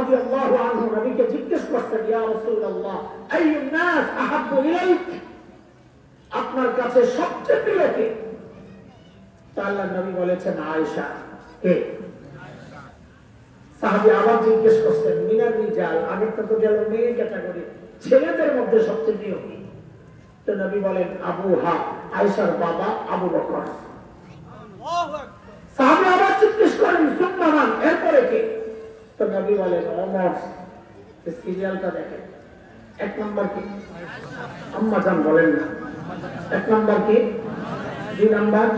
রাদিয়াল্লাহু আনহু নবীকে জিজ্ঞেস করছেন, ইয়া রাসূলুল্লাহ আইয়ুন নাস আহাব্বু ইলাইক, আপনার কাছে সবচেয়ে প্রিয় কে? তো আল্লাহর নবী বলেছেন আয়েশা। কে? সাহাবী আবার জিজ্ঞেস করছেন, মিনার রিজাল, আগের তো গেল মেয়ে ক্যাটাগরি, ছেলেদের মধ্যে সবচেয়ে প্রিয় কে? তো নবী বলেন আবুহা, আয়েশার বাবা আবু বকর। সাহাবী আবার জিজ্ঞেস করেন সুম্মা মান, এরপরে কে? তো নবী বলেন ওমর। সিরিয়ালটা দেখেন, এক নাম্বার কি? আম্মা জান বলেন না। এক নাম্বার কি? দুই নাম্বার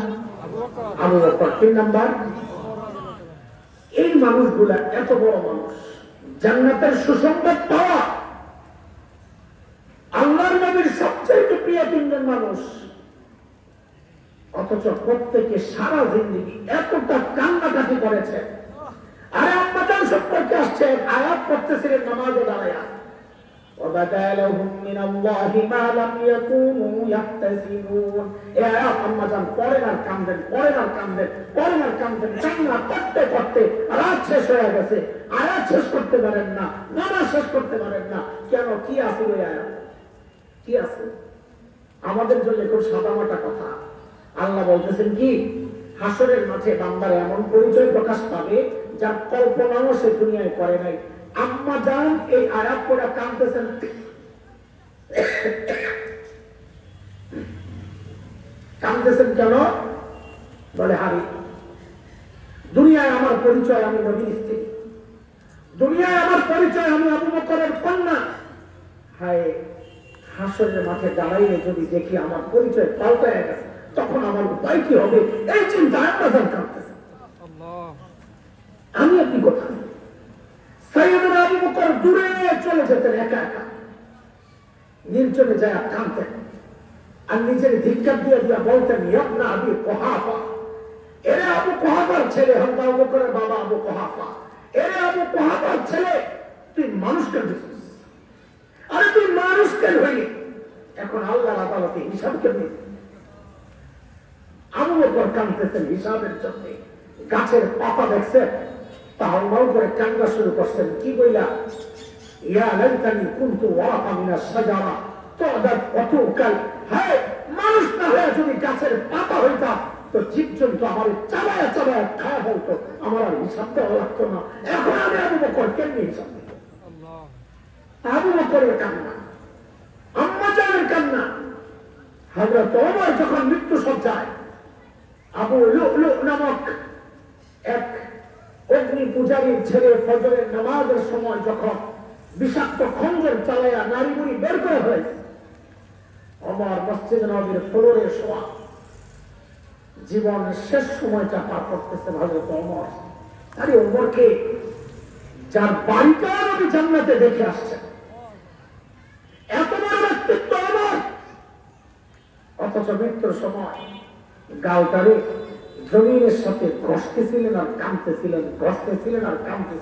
আবু বকর, তিন নাম্বার। এই মানুষগুলা এত বড় মানুষ, জান্নাতের সুসংবাদ পাওয়া, আল্লাহর নবীর সবচেয়ে প্রিয় তিনজন মানুষ, অথচ প্রত্যেকে সারা জিন্দেগি এতটা কান্নাকাটি করেছে। আরে আম্মা জান সম্পর্কে আসছে, আয়াত পড়তেছিলেন নামাজে দাঁড়ায়া, وَبَدَا لَهُم مِّنَ اللَّهِ مَا لَمْ يَكُونُوا يَحْتَسِبُونَ। এই আয়াত আম্মা জান পড়েন আর কাঁদেন, পড়েন আর কাঁদেন, পড়েন আর কাঁদেন, কান্না করতে করতে রাত শেষ হয়ে গেছে। আয়াত শেষ করতে পারেন না, নামাজ শেষ করতে পারেন না। কেন? কি আছে ওই আয়াত? কি আছে? আমাদের জন্য খুব সাদামাটা কথা। আল্লাহ বলতেছেন কি, হাসরের মাঠে বান্দার এমন পরিচয় প্রকাশ পাবে যার কল্পনাও সে দুনিয়ায় করে নাই। আম্মা জান এই আয়াত পড়ে কাঁদতেছেন। কাঁদতেছেন কেন? বলে হারি, দুনিয়ায় আমার পরিচয় আমি নবীর স্ত্রী, দুনিয়ায় আমার পরিচয় আমি আবু বকরের কন্যা। হায়, হাসরের মাঠে দাঁড়াইলে যদি দেখি আমার পরিচয় পাল্টায় গেছে, তখন আমার উপায় কি হবে? এই চিন্তায় আম্মা জান কাঁদতেছেন। আমি আপনি কোথায়? সাইয়েদনা আবু বকর দূরে চলে যেতেন, একা একা নির্জনে যায় কাঁদতেন, আর নিজের ধিক্কার দিয়ে দিয়ে বলতেন, ইবনা আবি কুহাফা, এরে আবু কুহাফার ছেলে, হামজা আবু বকরের বাবা আবু কুহাফা, এরে আবু কুহাফার ছেলে, তুই মানুষ কেন দিছিস? আরে তুই মানুষ কেন হইলি? এখন আল্লাহর আদালতে হিসাব কেন? আবু বকর কাঁদতেছেন হিসাবের জন্য। গাছের পাতা দেখছে, তাহলে করে কান্না শুরু করছেন। কি বইলা? ইয়া লাইতানি কুনতু ওয়ারাকা মিনাশ শাজারা তু'দাত ওয়া তুকাল। হায়, মানুষ না হয়ে যদি গাছের পাতা হইতাম তো জীবজন্তু আমার চাবায়া চাবায়া খাওয়া বলতো, আমার আর হিসাব দেওয়া লাগতো না। এখন আমি আবু বকর কেমনি হিসাব দিই? আবু বকরের কান্না, আম্মা জানের কান্না। হযরত ওমর যখন মৃত্যু সজ্জায়, আবু লু'লু নামক এক অগ্নি পূজারীর ছেলে ফজরের নামাজের সময় যখন বিষাক্ত খঞ্জর চালাইয়া নারী বুড়ি বের করে হয়েছে, ওমর মসজিদ নববীর ফ্লোরে শোয়া, জীবনের শেষ সময়টা পার করতেছে হযরত ওমর। আরে ওমরকে যার বাড়িটা নবী জান্নাতে দেখে আসছেন, এত বড় ব্যক্তিত্ব ওমর, অথচ মৃত্যুর সময় গালটারে জমিনের সাথে ঘষতেছিলেন আর কাঁদতেছিলেন, ঘষতেছিলেন আর কাঁদতেছিলেন।